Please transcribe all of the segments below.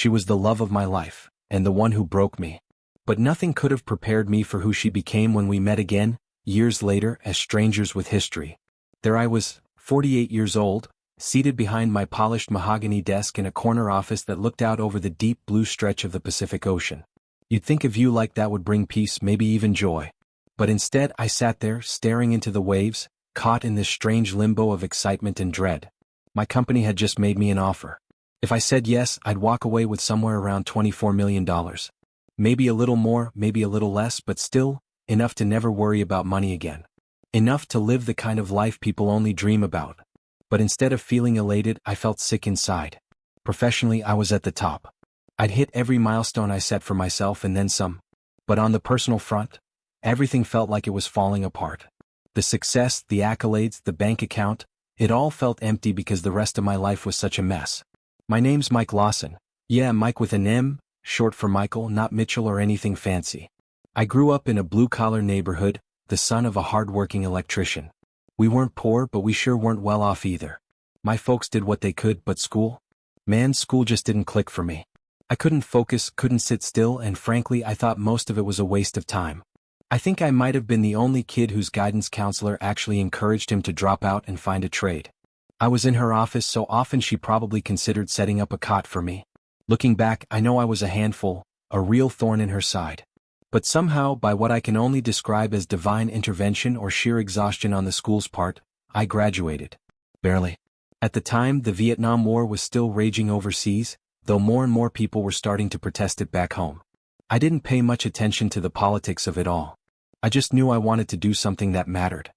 She was the love of my life, and the one who broke me. But nothing could have prepared me for who she became when we met again, years later, as strangers with history. There I was, 48 years old, seated behind my polished mahogany desk in a corner office that looked out over the deep blue stretch of the Pacific Ocean. You'd think a view like that would bring peace, maybe even joy. But instead I sat there, staring into the waves, caught in this strange limbo of excitement and dread. My company had just made me an offer. If I said yes, I'd walk away with somewhere around $24 million. Maybe a little more, maybe a little less, but still, enough to never worry about money again. Enough to live the kind of life people only dream about. But instead of feeling elated, I felt sick inside. Professionally, I was at the top. I'd hit every milestone I set for myself and then some. But on the personal front, everything felt like it was falling apart. The success, the accolades, the bank account, it all felt empty because the rest of my life was such a mess. My name's Mike Lawson. Yeah, Mike with an M, short for Michael, not Mitchell or anything fancy. I grew up in a blue-collar neighborhood, the son of a hard-working electrician. We weren't poor, but we sure weren't well off either. My folks did what they could, but school? Man, school just didn't click for me. I couldn't focus, couldn't sit still, and frankly I thought most of it was a waste of time. I think I might have been the only kid whose guidance counselor actually encouraged him to drop out and find a trade. I was in her office so often she probably considered setting up a cot for me. Looking back, I know I was a handful, a real thorn in her side. But somehow, by what I can only describe as divine intervention or sheer exhaustion on the school's part, I graduated. Barely. At the time, the Vietnam War was still raging overseas, though more and more people were starting to protest it back home. I didn't pay much attention to the politics of it all. I just knew I wanted to do something that mattered.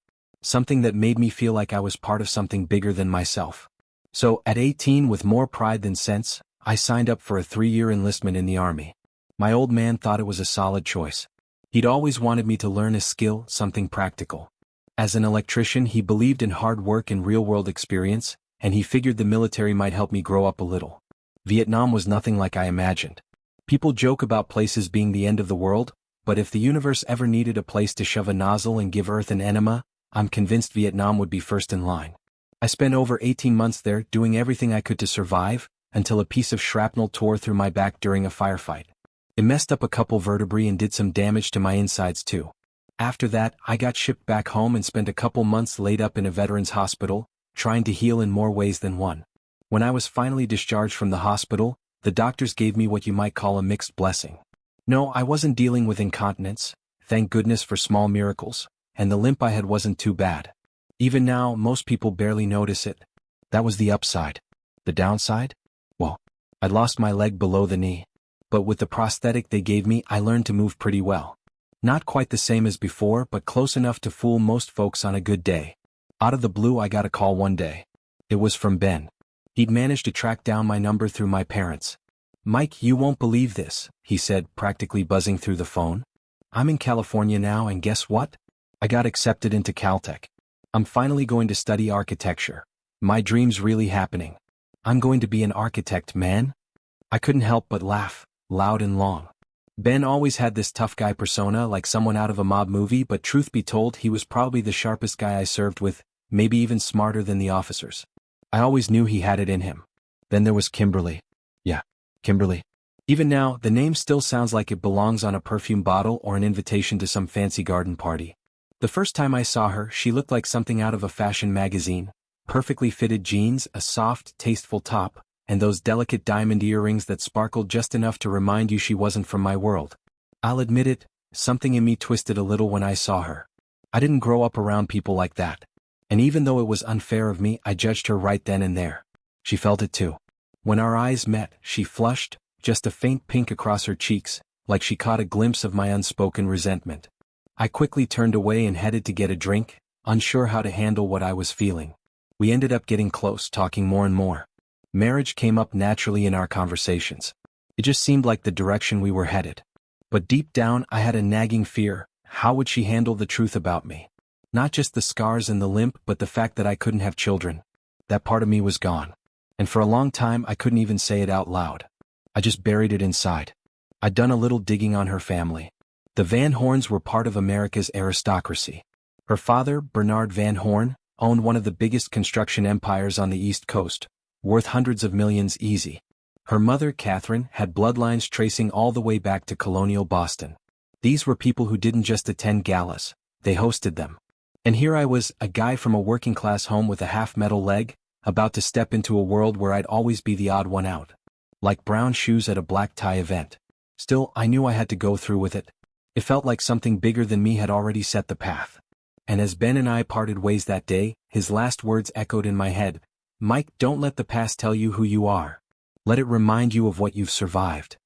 Something that made me feel like I was part of something bigger than myself. So, at 18, with more pride than sense, I signed up for a 3-year enlistment in the Army. My old man thought it was a solid choice. He'd always wanted me to learn a skill, something practical. As an electrician, he believed in hard work and real-world experience, and he figured the military might help me grow up a little. Vietnam was nothing like I imagined. People joke about places being the end of the world, but if the universe ever needed a place to shove a nozzle and give Earth an enema, I'm convinced Vietnam would be first in line. I spent over 18 months there doing everything I could to survive, until a piece of shrapnel tore through my back during a firefight. It messed up a couple vertebrae and did some damage to my insides too. After that, I got shipped back home and spent a couple months laid up in a veterans hospital, trying to heal in more ways than one. When I was finally discharged from the hospital, the doctors gave me what you might call a mixed blessing. No, I wasn't dealing with incontinence, thank goodness for small miracles, and the limp I had wasn't too bad. Even now, most people barely notice it. That was the upside. The downside? Well, I'd lost my leg below the knee. But with the prosthetic they gave me, I learned to move pretty well. Not quite the same as before, but close enough to fool most folks on a good day. Out of the blue, I got a call one day. It was from Ben. He'd managed to track down my number through my parents. "Mike, you won't believe this," he said, practically buzzing through the phone. "I'm in California now, and guess what? I got accepted into Caltech. I'm finally going to study architecture. My dream's really happening. I'm going to be an architect, man." I couldn't help but laugh, loud and long. Ben always had this tough guy persona, like someone out of a mob movie, but truth be told, he was probably the sharpest guy I served with, maybe even smarter than the officers. I always knew he had it in him. Then there was Kimberly. Yeah, Kimberly. Even now, the name still sounds like it belongs on a perfume bottle or an invitation to some fancy garden party. The first time I saw her, she looked like something out of a fashion magazine. Perfectly fitted jeans, a soft, tasteful top, and those delicate diamond earrings that sparkled just enough to remind you she wasn't from my world. I'll admit it, something in me twisted a little when I saw her. I didn't grow up around people like that. And even though it was unfair of me, I judged her right then and there. She felt it too. When our eyes met, she flushed, just a faint pink across her cheeks, like she caught a glimpse of my unspoken resentment. I quickly turned away and headed to get a drink, unsure how to handle what I was feeling. We ended up getting close, talking more and more. Marriage came up naturally in our conversations. It just seemed like the direction we were headed. But deep down, I had a nagging fear. How would she handle the truth about me? Not just the scars and the limp, but the fact that I couldn't have children. That part of me was gone. And for a long time, I couldn't even say it out loud. I just buried it inside. I'd done a little digging on her family. The Van Horns were part of America's aristocracy. Her father, Bernard Van Horn, owned one of the biggest construction empires on the East Coast, worth hundreds of millions easy. Her mother, Catherine, had bloodlines tracing all the way back to colonial Boston. These were people who didn't just attend galas, they hosted them. And here I was, a guy from a working-class home with a half-metal leg, about to step into a world where I'd always be the odd one out. Like brown shoes at a black tie event. Still, I knew I had to go through with it. It felt like something bigger than me had already set the path. And as Ben and I parted ways that day, his last words echoed in my head. Mike, don't let the past tell you who you are. Let it remind you of what you've survived.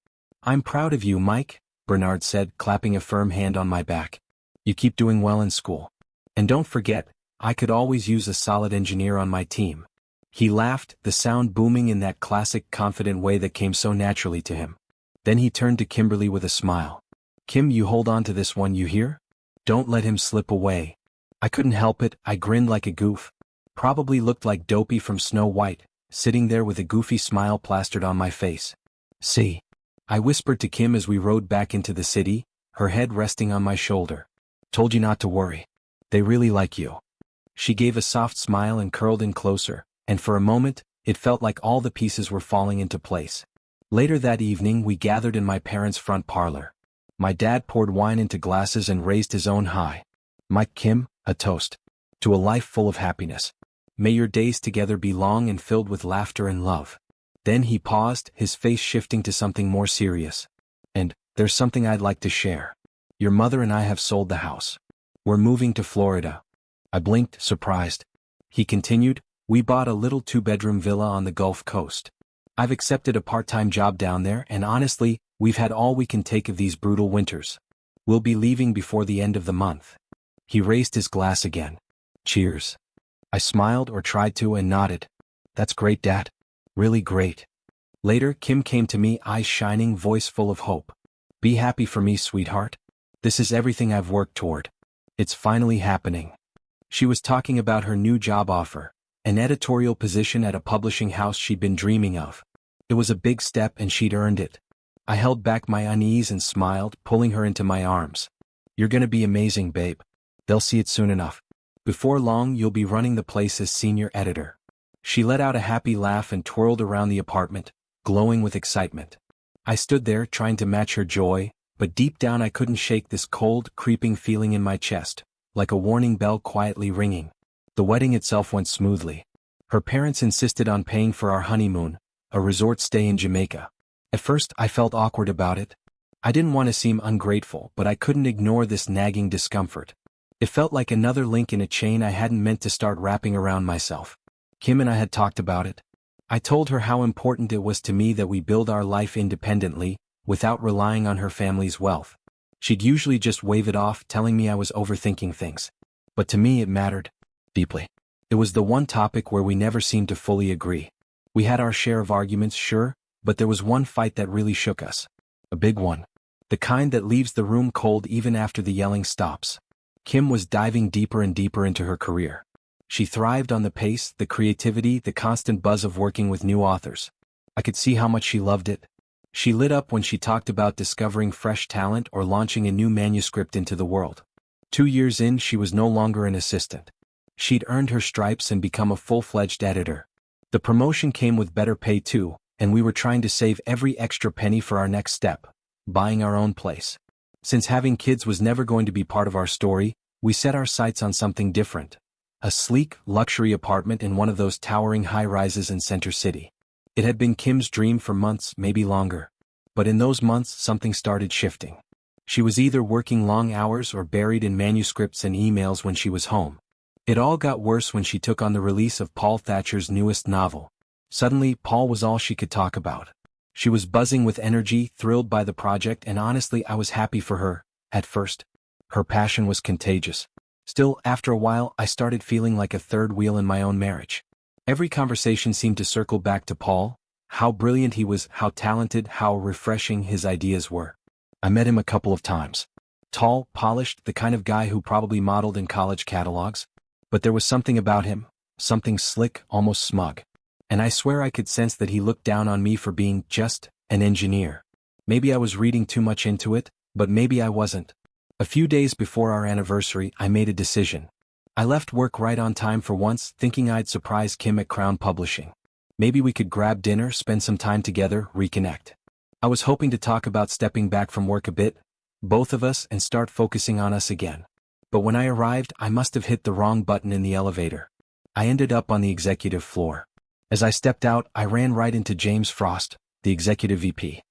I'm proud of you, Mike, Bernard said, clapping a firm hand on my back. You keep doing well in school. And don't forget, I could always use a solid engineer on my team. He laughed, the sound booming in that classic confident way that came so naturally to him. Then he turned to Kimberly with a smile. Kim, you hold on to this one, you hear? Don't let him slip away. I couldn't help it, I grinned like a goof. Probably looked like Dopey from Snow White, sitting there with a goofy smile plastered on my face. See? I whispered to Kim as we rode back into the city, her head resting on my shoulder. Told you not to worry. They really like you. She gave a soft smile and curled in closer, and for a moment, it felt like all the pieces were falling into place. Later that evening we gathered in my parents' front parlor. My dad poured wine into glasses and raised his own high. Mike, Kim, a toast. To a life full of happiness. May your days together be long and filled with laughter and love. Then he paused, his face shifting to something more serious. And, there's something I'd like to share. Your mother and I have sold the house. We're moving to Florida. I blinked, surprised. He continued, we bought a little 2-bedroom villa on the Gulf Coast. I've accepted a part-time job down there and honestly, we've had all we can take of these brutal winters. We'll be leaving before the end of the month. He raised his glass again. Cheers. I smiled or tried to and nodded. That's great, Dad. Really great. Later, Kim came to me, eyes shining, voice full of hope. Be happy for me, sweetheart. This is everything I've worked toward. It's finally happening. She was talking about her new job offer, an editorial position at a publishing house she'd been dreaming of. It was a big step and she'd earned it. I held back my unease and smiled, pulling her into my arms. You're gonna be amazing, babe. They'll see it soon enough. Before long, you'll be running the place as senior editor. She let out a happy laugh and twirled around the apartment, glowing with excitement. I stood there trying to match her joy, but deep down I couldn't shake this cold, creeping feeling in my chest, like a warning bell quietly ringing. The wedding itself went smoothly. Her parents insisted on paying for our honeymoon, a resort stay in Jamaica. At first, I felt awkward about it. I didn't want to seem ungrateful, but I couldn't ignore this nagging discomfort. It felt like another link in a chain I hadn't meant to start wrapping around myself. Kim and I had talked about it. I told her how important it was to me that we build our life independently, without relying on her family's wealth. She'd usually just wave it off, telling me I was overthinking things. But to me it mattered deeply. It was the one topic where we never seemed to fully agree. We had our share of arguments, sure, but there was one fight that really shook us. A big one. The kind that leaves the room cold even after the yelling stops. Kim was diving deeper and deeper into her career. She thrived on the pace, the creativity, the constant buzz of working with new authors. I could see how much she loved it. She lit up when she talked about discovering fresh talent or launching a new manuscript into the world. 2 years in, she was no longer an assistant. She'd earned her stripes and become a full-fledged editor. The promotion came with better pay too, and we were trying to save every extra penny for our next step, buying our own place. Since having kids was never going to be part of our story, we set our sights on something different. A sleek, luxury apartment in one of those towering high-rises in Center City. It had been Kim's dream for months, maybe longer. But in those months, something started shifting. She was either working long hours or buried in manuscripts and emails when she was home. It all got worse when she took on the release of Paul Thatcher's newest novel. Suddenly, Paul was all she could talk about. She was buzzing with energy, thrilled by the project, and honestly, I was happy for her, at first. Her passion was contagious. Still, after a while, I started feeling like a third wheel in my own marriage. Every conversation seemed to circle back to Paul, how brilliant he was, how talented, how refreshing his ideas were. I met him a couple of times. Tall, polished, the kind of guy who probably modeled in college catalogs. But there was something about him, something slick, almost smug. And I swear I could sense that he looked down on me for being just an engineer. Maybe I was reading too much into it, but maybe I wasn't. A few days before our anniversary, I made a decision. I left work right on time for once, thinking I'd surprise Kim at Crown Publishing. Maybe we could grab dinner, spend some time together, reconnect. I was hoping to talk about stepping back from work a bit, both of us, and start focusing on us again. But when I arrived, I must have hit the wrong button in the elevator. I ended up on the executive floor. As I stepped out, I ran right into James Frost, the executive VP.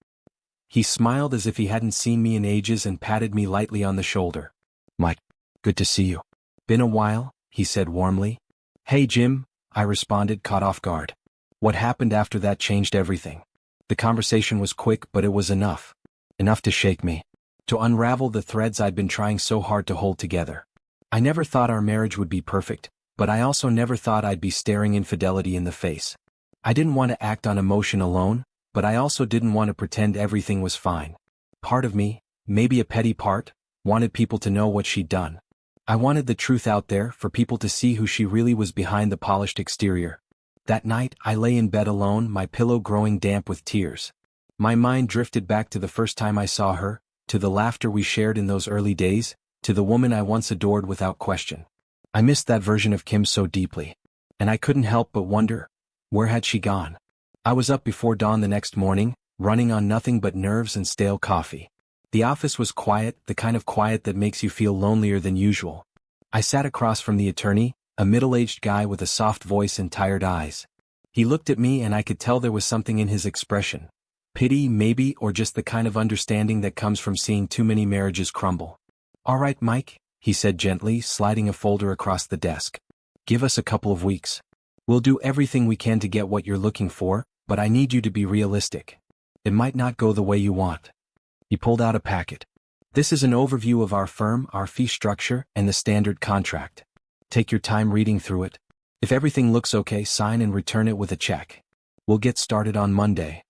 He smiled as if he hadn't seen me in ages and patted me lightly on the shoulder. "Mike, good to see you." "Been a while," he said warmly. "Hey Jim," I responded, caught off guard. What happened after that changed everything. The conversation was quick, but it was enough. Enough to shake me. To unravel the threads I'd been trying so hard to hold together. I never thought our marriage would be perfect, but I also never thought I'd be staring infidelity in the face. I didn't want to act on emotion alone, but I also didn't want to pretend everything was fine. Part of me, maybe a petty part, wanted people to know what she'd done. I wanted the truth out there for people to see who she really was behind the polished exterior. That night, I lay in bed alone, my pillow growing damp with tears. My mind drifted back to the first time I saw her, to the laughter we shared in those early days, to the woman I once adored without question. I missed that version of Kim so deeply. And I couldn't help but wonder, where had she gone? I was up before dawn the next morning, running on nothing but nerves and stale coffee. The office was quiet, the kind of quiet that makes you feel lonelier than usual. I sat across from the attorney, a middle-aged guy with a soft voice and tired eyes. He looked at me and I could tell there was something in his expression. Pity, maybe, or just the kind of understanding that comes from seeing too many marriages crumble. "All right, Mike," he said gently, sliding a folder across the desk. "Give us a couple of weeks. We'll do everything we can to get what you're looking for, but I need you to be realistic. It might not go the way you want." He pulled out a packet. "This is an overview of our firm, our fee structure, and the standard contract. Take your time reading through it. If everything looks okay, sign and return it with a check. We'll get started on Monday."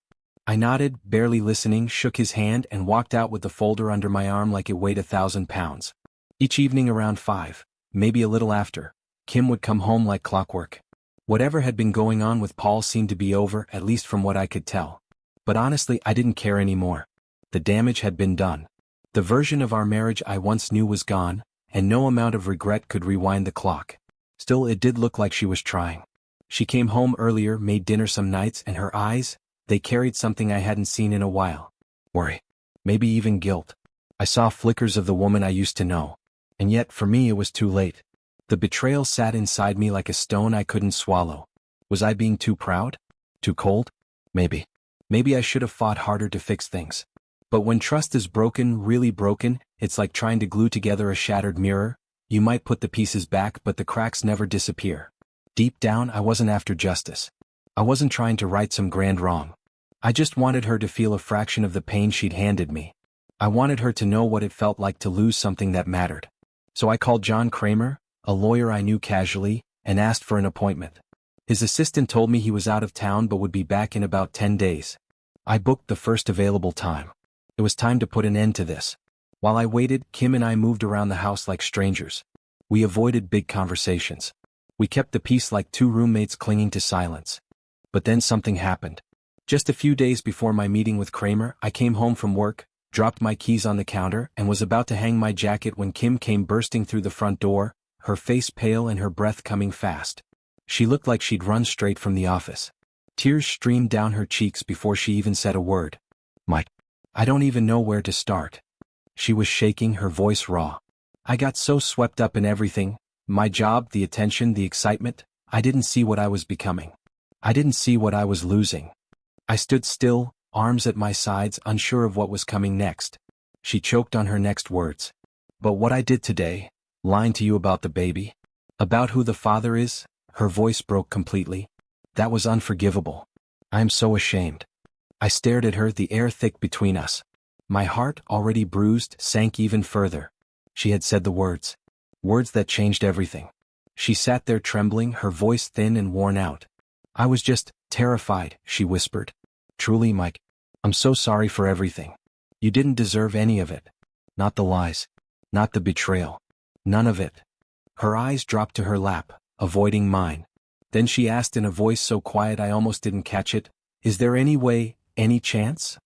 I nodded, barely listening, shook his hand, and walked out with the folder under my arm like it weighed 1,000 pounds. Each evening around 5, maybe a little after, Kim would come home like clockwork. Whatever had been going on with Paul seemed to be over, at least from what I could tell. But honestly, I didn't care anymore. The damage had been done. The version of our marriage I once knew was gone, and no amount of regret could rewind the clock. Still, it did look like she was trying. She came home earlier, made dinner some nights, and her eyes, they carried something I hadn't seen in a while. Worry. Maybe even guilt. I saw flickers of the woman I used to know. And yet, for me, it was too late. The betrayal sat inside me like a stone I couldn't swallow. Was I being too proud? Too cold? Maybe. Maybe I should have fought harder to fix things. But when trust is broken, really broken, it's like trying to glue together a shattered mirror. You might put the pieces back, but the cracks never disappear. Deep down, I wasn't after justice. I wasn't trying to right some grand wrong. I just wanted her to feel a fraction of the pain she'd handed me. I wanted her to know what it felt like to lose something that mattered. So I called John Kramer, a lawyer I knew casually, and asked for an appointment. His assistant told me he was out of town but would be back in about 10 days. I booked the first available time. It was time to put an end to this. While I waited, Kim and I moved around the house like strangers. We avoided big conversations. We kept the peace like two roommates clinging to silence. But then something happened. Just a few days before my meeting with Kramer, I came home from work, dropped my keys on the counter, and was about to hang my jacket when Kim came bursting through the front door, her face pale and her breath coming fast. She looked like she'd run straight from the office. Tears streamed down her cheeks before she even said a word. "Mike, I don't even know where to start." She was shaking, her voice raw. I got so swept up in everything, my job, the attention, the excitement, I didn't see what I was becoming. I didn't see what I was losing. I stood still, arms at my sides, unsure of what was coming next. She choked on her next words. "But what I did today, lying to you about the baby, about who the father is," her voice broke completely. "That was unforgivable. I am so ashamed." I stared at her, the air thick between us. My heart, already bruised, sank even further. She had said the words. Words that changed everything. She sat there trembling, her voice thin and worn out. "I was just terrified," she whispered. "Truly, Mike, I'm so sorry for everything. You didn't deserve any of it. Not the lies. Not the betrayal. None of it." Her eyes dropped to her lap, avoiding mine. Then she asked in a voice so quiet I almost didn't catch it, "Is there any way, any chance?"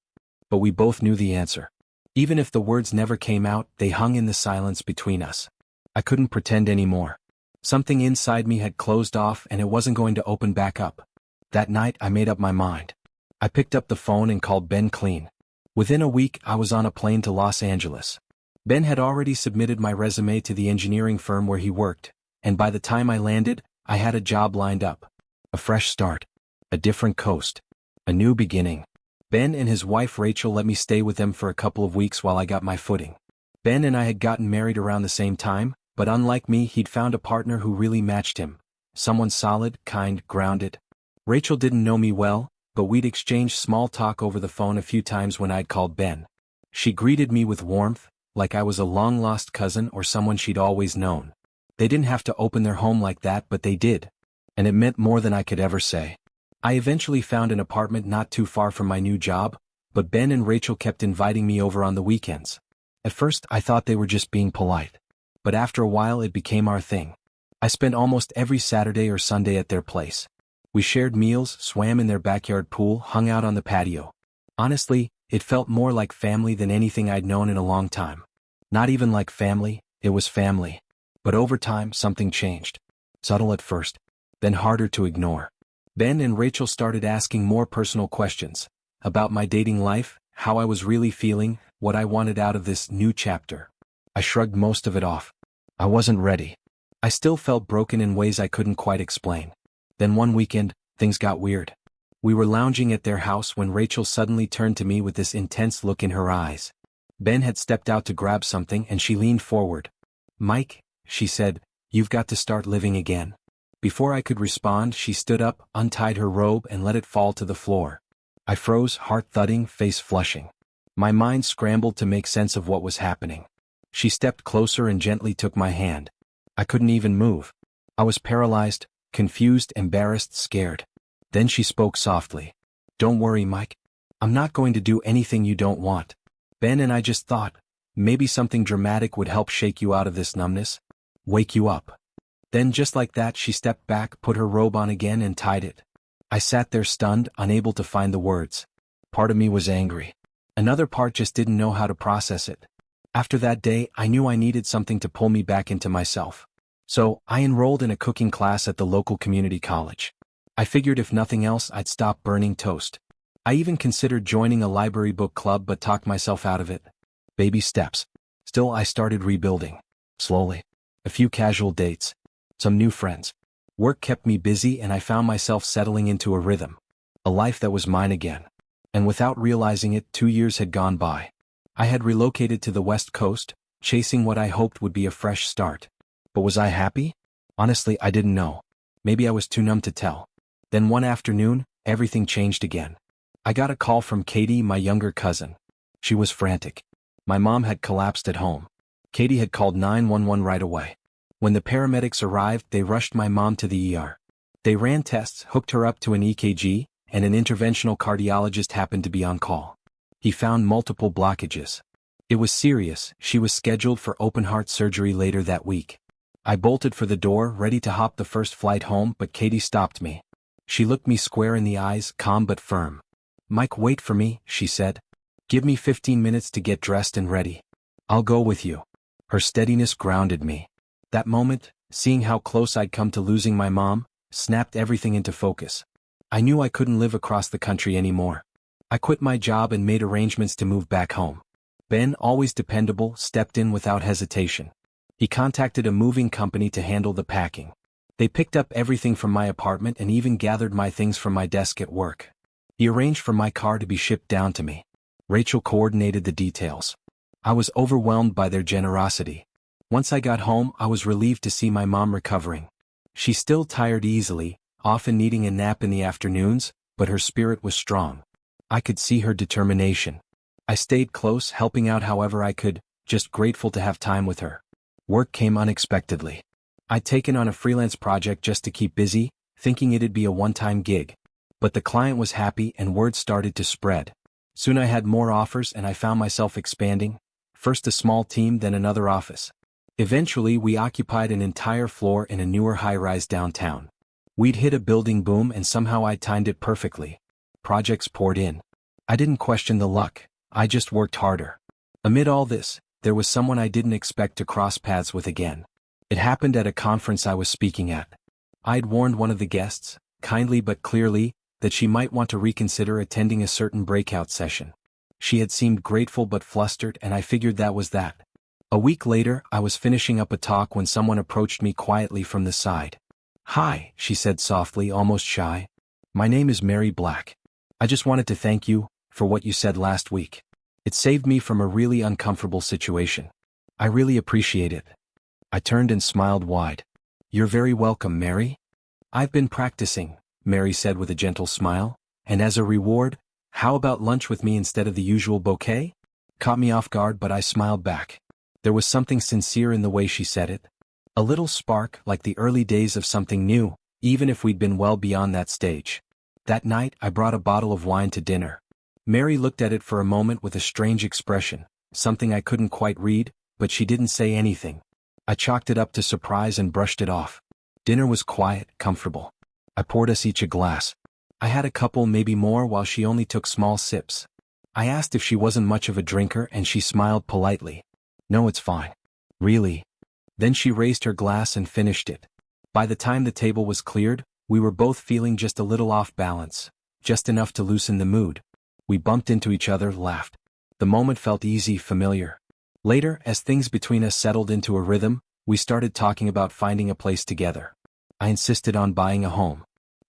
But we both knew the answer. Even if the words never came out, they hung in the silence between us. I couldn't pretend anymore. Something inside me had closed off and it wasn't going to open back up. That night I made up my mind. I picked up the phone and called Ben clean. Within a week I was on a plane to Los Angeles. Ben had already submitted my resume to the engineering firm where he worked, and by the time I landed, I had a job lined up. A fresh start. A different coast. A new beginning. Ben and his wife Rachel let me stay with them for a couple of weeks while I got my footing. Ben and I had gotten married around the same time, but unlike me he'd found a partner who really matched him. Someone solid, kind, grounded. Rachel didn't know me well, but we'd exchanged small talk over the phone a few times when I'd called Ben. She greeted me with warmth, like I was a long-lost cousin or someone she'd always known. They didn't have to open their home like that, but they did. And it meant more than I could ever say. I eventually found an apartment not too far from my new job, but Ben and Rachel kept inviting me over on the weekends. At first I thought they were just being polite. But after a while it became our thing. I spent almost every Saturday or Sunday at their place. We shared meals, swam in their backyard pool, hung out on the patio. Honestly, it felt more like family than anything I'd known in a long time. Not even like family, it was family. But over time something changed. Subtle at first, then harder to ignore. Ben and Rachel started asking more personal questions. About my dating life, how I was really feeling, what I wanted out of this new chapter. I shrugged most of it off. I wasn't ready. I still felt broken in ways I couldn't quite explain. Then one weekend, things got weird. We were lounging at their house when Rachel suddenly turned to me with this intense look in her eyes. Ben had stepped out to grab something and she leaned forward. "Mike," she said, "you've got to start living again." Before I could respond, she stood up, untied her robe and let it fall to the floor. I froze, heart thudding, face flushing. My mind scrambled to make sense of what was happening. She stepped closer and gently took my hand. I couldn't even move. I was paralyzed, confused, embarrassed, scared. Then she spoke softly. "Don't worry, Mike. I'm not going to do anything you don't want." Ben and I just thought, maybe something dramatic would help shake you out of this numbness. Wake you up. Then just like that she stepped back, put her robe on again and tied it. I sat there stunned, unable to find the words. Part of me was angry. Another part just didn't know how to process it. After that day, I knew I needed something to pull me back into myself. So, I enrolled in a cooking class at the local community college. I figured if nothing else I'd stop burning toast. I even considered joining a library book club but talked myself out of it. Baby steps. Still I started rebuilding. Slowly. A few casual dates. Some new friends. Work kept me busy and I found myself settling into a rhythm. A life that was mine again. And without realizing it, 2 years had gone by. I had relocated to the West Coast, chasing what I hoped would be a fresh start. But was I happy? Honestly, I didn't know. Maybe I was too numb to tell. Then one afternoon, everything changed again. I got a call from Katie, my younger cousin. She was frantic. My mom had collapsed at home. Katie had called 911 right away. When the paramedics arrived, they rushed my mom to the ER. They ran tests, hooked her up to an EKG, and an interventional cardiologist happened to be on call. He found multiple blockages. It was serious. She was scheduled for open-heart surgery later that week. I bolted for the door, ready to hop the first flight home, but Katie stopped me. She looked me square in the eyes, calm but firm. "Mike, wait for me," she said. "Give me 15 minutes to get dressed and ready. I'll go with you." Her steadiness grounded me. That moment, seeing how close I'd come to losing my mom, snapped everything into focus. I knew I couldn't live across the country anymore. I quit my job and made arrangements to move back home. Ben, always dependable, stepped in without hesitation. He contacted a moving company to handle the packing. They picked up everything from my apartment and even gathered my things from my desk at work. He arranged for my car to be shipped down to me. Rachel coordinated the details. I was overwhelmed by their generosity. Once I got home, I was relieved to see my mom recovering. She still tired easily, often needing a nap in the afternoons, but her spirit was strong. I could see her determination. I stayed close, helping out however I could, just grateful to have time with her. Work came unexpectedly. I'd taken on a freelance project just to keep busy, thinking it'd be a one-time gig. But the client was happy and word started to spread. Soon I had more offers and I found myself expanding, first a small team then another office. Eventually we occupied an entire floor in a newer high-rise downtown. We'd hit a building boom and somehow I timed it perfectly. Projects poured in. I didn't question the luck, I just worked harder. Amid all this, there was someone I didn't expect to cross paths with again. It happened at a conference I was speaking at. I'd warned one of the guests, kindly but clearly, that she might want to reconsider attending a certain breakout session. She had seemed grateful but flustered, and I figured that was that. A week later, I was finishing up a talk when someone approached me quietly from the side. "Hi," she said softly, almost shy. "My name is Mary Black. I just wanted to thank you for what you said last week. It saved me from a really uncomfortable situation. I really appreciate it." I turned and smiled wide. "You're very welcome, Mary." "I've been practicing," Mary said with a gentle smile, "and as a reward, how about lunch with me instead of the usual bouquet?" Caught me off guard, but I smiled back. There was something sincere in the way she said it. A little spark, like the early days of something new, even if we'd been well beyond that stage. That night, I brought a bottle of wine to dinner. Mary looked at it for a moment with a strange expression, something I couldn't quite read, but she didn't say anything. I chalked it up to surprise and brushed it off. Dinner was quiet, comfortable. I poured us each a glass. I had a couple, maybe more, while she only took small sips. I asked if she wasn't much of a drinker, and she smiled politely. "No, it's fine. Really." Then she raised her glass and finished it. By the time the table was cleared, we were both feeling just a little off balance, just enough to loosen the mood. We bumped into each other, laughed. The moment felt easy, familiar. Later, as things between us settled into a rhythm, we started talking about finding a place together. I insisted on buying a home.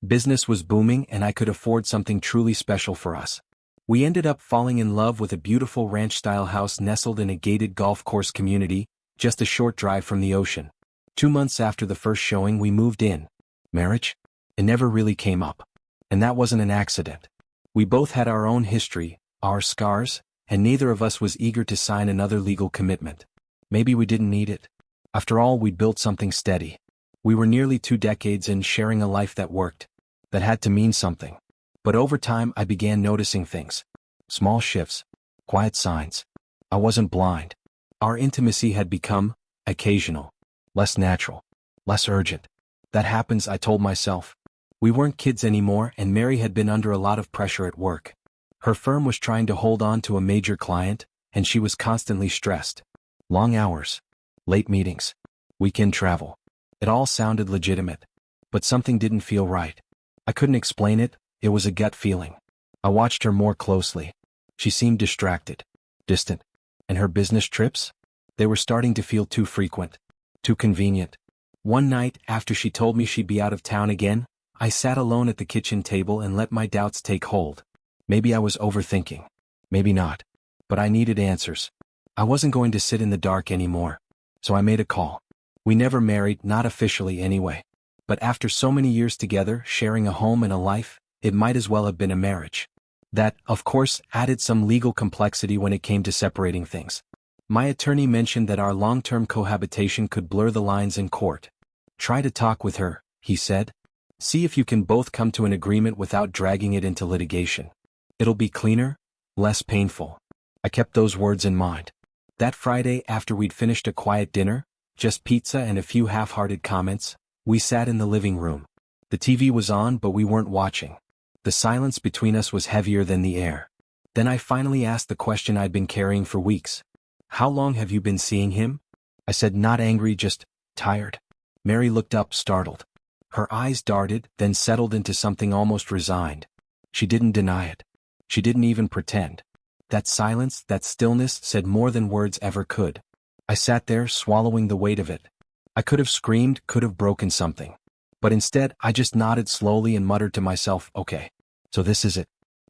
Business was booming, and I could afford something truly special for us. We ended up falling in love with a beautiful ranch-style house nestled in a gated golf course community, just a short drive from the ocean. 2 months after the first showing, we moved in. Marriage? It never really came up. And that wasn't an accident. We both had our own history, our scars, and neither of us was eager to sign another legal commitment. Maybe we didn't need it. After all, we'd built something steady. We were nearly 2 decades in, sharing a life that worked, that had to mean something. But over time, I began noticing things. Small shifts, quiet signs. I wasn't blind. Our intimacy had become occasional, less natural, less urgent. That happens, I told myself. We weren't kids anymore, and Mary had been under a lot of pressure at work. Her firm was trying to hold on to a major client, and she was constantly stressed. Long hours, late meetings, weekend travel. It all sounded legitimate. But something didn't feel right. I couldn't explain it, it was a gut feeling. I watched her more closely. She seemed distracted, distant. And her business trips? They were starting to feel too frequent, too convenient. One night, after she told me she'd be out of town again, I sat alone at the kitchen table and let my doubts take hold. Maybe I was overthinking. Maybe not. But I needed answers. I wasn't going to sit in the dark anymore. So I made a call. We never married, not officially anyway. But after so many years together, sharing a home and a life, it might as well have been a marriage. That, of course, added some legal complexity when it came to separating things. My attorney mentioned that our long-term cohabitation could blur the lines in court. "Try to talk with her," he said. "See if you can both come to an agreement without dragging it into litigation. It'll be cleaner, less painful." I kept those words in mind. That Friday, after we'd finished a quiet dinner, just pizza and a few half-hearted comments, we sat in the living room. The TV was on, but we weren't watching. The silence between us was heavier than the air. Then I finally asked the question I'd been carrying for weeks. "How long have you been seeing him?" I said, not angry, just tired. Mary looked up, startled. Her eyes darted, then settled into something almost resigned. She didn't deny it. She didn't even pretend. That silence, that stillness, said more than words ever could. I sat there, swallowing the weight of it. I could have screamed, could have broken something. But instead, I just nodded slowly and muttered to myself, "Okay. So this is it."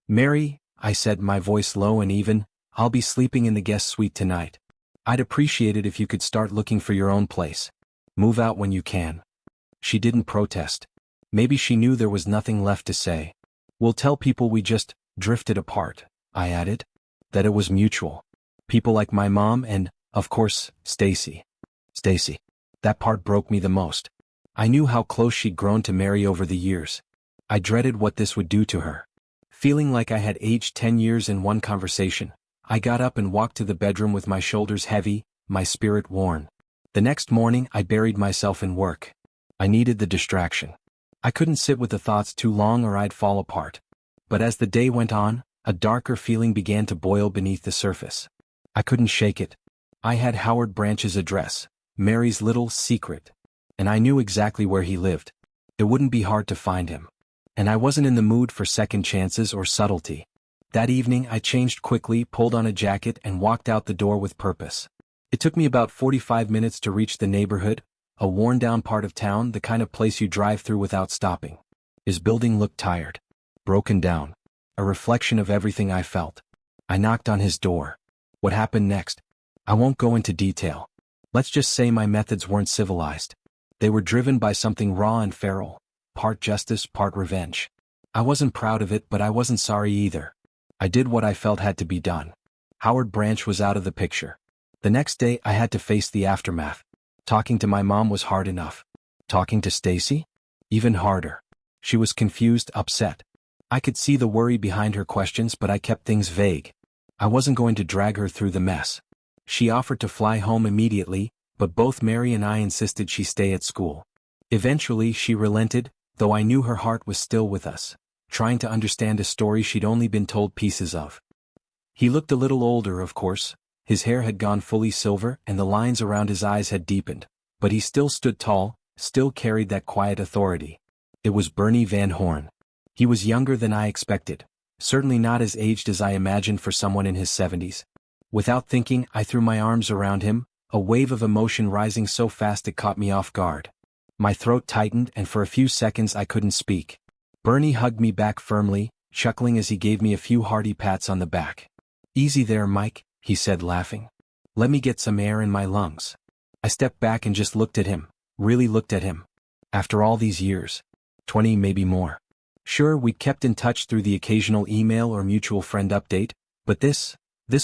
"Mary," I said, my voice low and even, "I'll be sleeping in the guest suite tonight. I'd appreciate it if you could start looking for your own place. Move out when you can." She didn't protest. Maybe she knew there was nothing left to say. "We'll tell people we just drifted apart," I added. That it was mutual. People like my mom and, of course, Stacy. Stacy. That part broke me the most. I knew how close she'd grown to Mary over the years. I dreaded what this would do to her. Feeling like I had aged 10 years in one conversation, I got up and walked to the bedroom with my shoulders heavy, my spirit worn. The next morning, I buried myself in work. I needed the distraction. I couldn't sit with the thoughts too long or I'd fall apart. But as the day went on, a darker feeling began to boil beneath the surface. I couldn't shake it. I had Howard Branch's address, Mary's little secret. And I knew exactly where he lived. It wouldn't be hard to find him. And I wasn't in the mood for second chances or subtlety. That evening I changed quickly, pulled on a jacket and walked out the door with purpose. It took me about 45 minutes to reach the neighborhood, a worn-down part of town, the kind of place you drive through without stopping. His building looked tired, broken down, a reflection of everything I felt. I knocked on his door. What happened next? I won't go into detail. Let's just say my methods weren't civilized. They were driven by something raw and feral, part justice, part revenge. I wasn't proud of it, but I wasn't sorry either. I did what I felt had to be done. Howard Branch was out of the picture. The next day I had to face the aftermath. Talking to my mom was hard enough. Talking to Stacy? Even harder. She was confused, upset. I could see the worry behind her questions, but I kept things vague. I wasn't going to drag her through the mess. She offered to fly home immediately, but both Mary and I insisted she stay at school. Eventually she relented, though I knew her heart was still with us, trying to understand a story she'd only been told pieces of. He looked a little older, of course. His hair had gone fully silver and the lines around his eyes had deepened, but he still stood tall, still carried that quiet authority. It was Bernie Van Horn. He was younger than I expected, certainly not as aged as I imagined for someone in his 70s. Without thinking, I threw my arms around him, a wave of emotion rising so fast it caught me off guard. My throat tightened and for a few seconds I couldn't speak. Bernie hugged me back firmly, chuckling as he gave me a few hearty pats on the back. "Easy there, Mike," he said, laughing. "Let me get some air in my lungs." I stepped back and just looked at him, really looked at him. After all these years, 20 maybe more. Sure, we kept in touch through the occasional email or mutual friend update, but this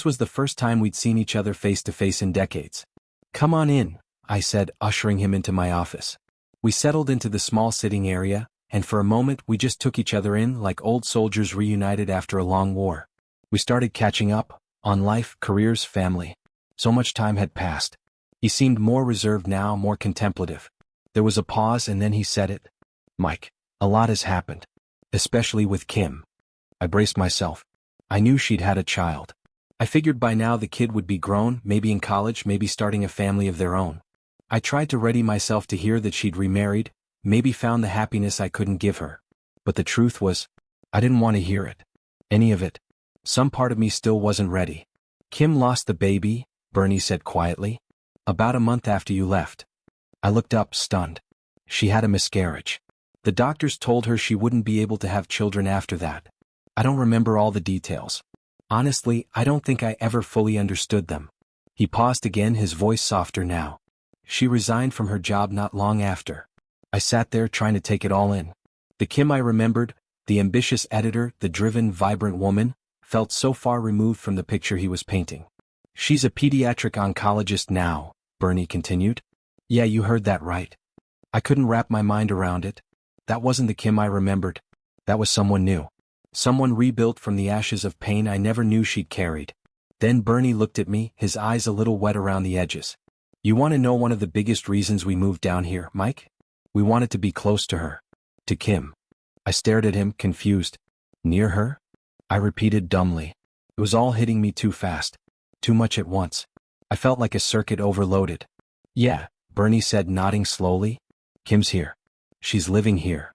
was the first time we'd seen each other face to face in decades. "Come on in," I said, ushering him into my office. We settled into the small sitting area, and for a moment we just took each other in like old soldiers reunited after a long war. We started catching up, on life, careers, family. So much time had passed. He seemed more reserved now, more contemplative. There was a pause and then he said it. "Mike, a lot has happened. Especially with Kim." I braced myself. I knew she'd had a child. I figured by now the kid would be grown, maybe in college, maybe starting a family of their own. I tried to ready myself to hear that she'd remarried, maybe found the happiness I couldn't give her. But the truth was, I didn't want to hear it. Any of it. Some part of me still wasn't ready. "Kim lost the baby," Bernie said quietly. "About a month after you left." I looked up, stunned. She had a miscarriage. The doctors told her she wouldn't be able to have children after that. I don't remember all the details. Honestly, I don't think I ever fully understood them. He paused again, his voice softer now. "She resigned from her job not long after." I sat there trying to take it all in. The Kim I remembered, the ambitious editor, the driven, vibrant woman, felt so far removed from the picture he was painting. "She's a pediatric oncologist now," Bernie continued. "Yeah, you heard that right." I couldn't wrap my mind around it. That wasn't the Kim I remembered. That was someone new. Someone rebuilt from the ashes of pain I never knew she'd carried. Then Bernie looked at me, his eyes a little wet around the edges. "You want to know one of the biggest reasons we moved down here, Mike? We wanted to be close to her. To Kim." I stared at him, confused. "Near her?" I repeated dumbly. It was all hitting me too fast. Too much at once. I felt like a circuit overloaded. "Yeah," Bernie said, nodding slowly. "Kim's here. She's living here."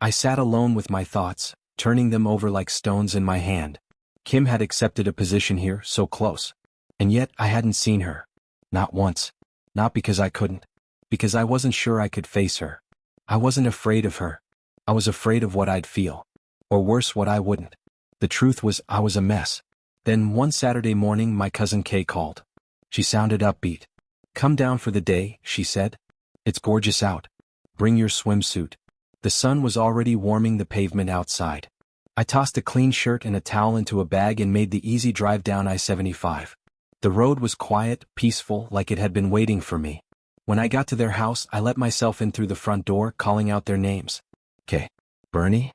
I sat alone with my thoughts, turning them over like stones in my hand. Kim had accepted a position here, so close. And yet I hadn't seen her. Not once. Not because I couldn't. Because I wasn't sure I could face her. I wasn't afraid of her. I was afraid of what I'd feel. Or worse, what I wouldn't. The truth was, I was a mess. Then one Saturday morning my cousin Kay called. She sounded upbeat. "Come down for the day," she said. "It's gorgeous out. Bring your swimsuit." The sun was already warming the pavement outside. I tossed a clean shirt and a towel into a bag and made the easy drive down I-75. The road was quiet, peaceful, like it had been waiting for me. When I got to their house, I let myself in through the front door, calling out their names. "Kay. Bernie?"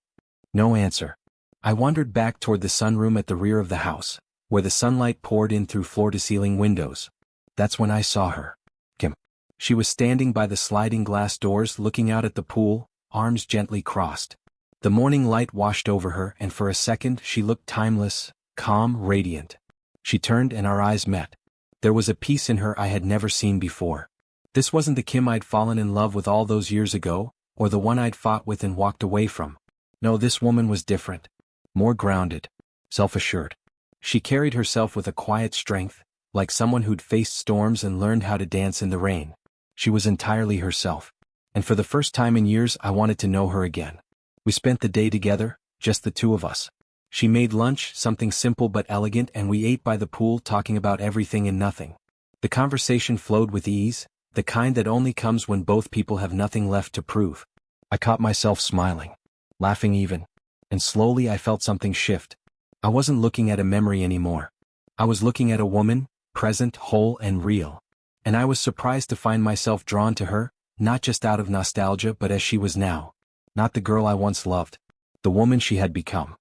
No answer. I wandered back toward the sunroom at the rear of the house, where the sunlight poured in through floor-to-ceiling windows. That's when I saw her. Kim. She was standing by the sliding glass doors, looking out at the pool, arms gently crossed. The morning light washed over her, and for a second she looked timeless, calm, radiant. She turned and our eyes met. There was a peace in her I had never seen before. This wasn't the Kim I'd fallen in love with all those years ago, or the one I'd fought with and walked away from. No, this woman was different. More grounded. Self-assured. She carried herself with a quiet strength, like someone who'd faced storms and learned how to dance in the rain. She was entirely herself. And for the first time in years I wanted to know her again. We spent the day together, just the two of us. She made lunch, something simple but elegant, and we ate by the pool talking about everything and nothing. The conversation flowed with ease, the kind that only comes when both people have nothing left to prove. I caught myself smiling, laughing even, and slowly I felt something shift. I wasn't looking at a memory anymore. I was looking at a woman, present, whole and real. And I was surprised to find myself drawn to her, not just out of nostalgia but as she was now. Not the girl I once loved. The woman she had become.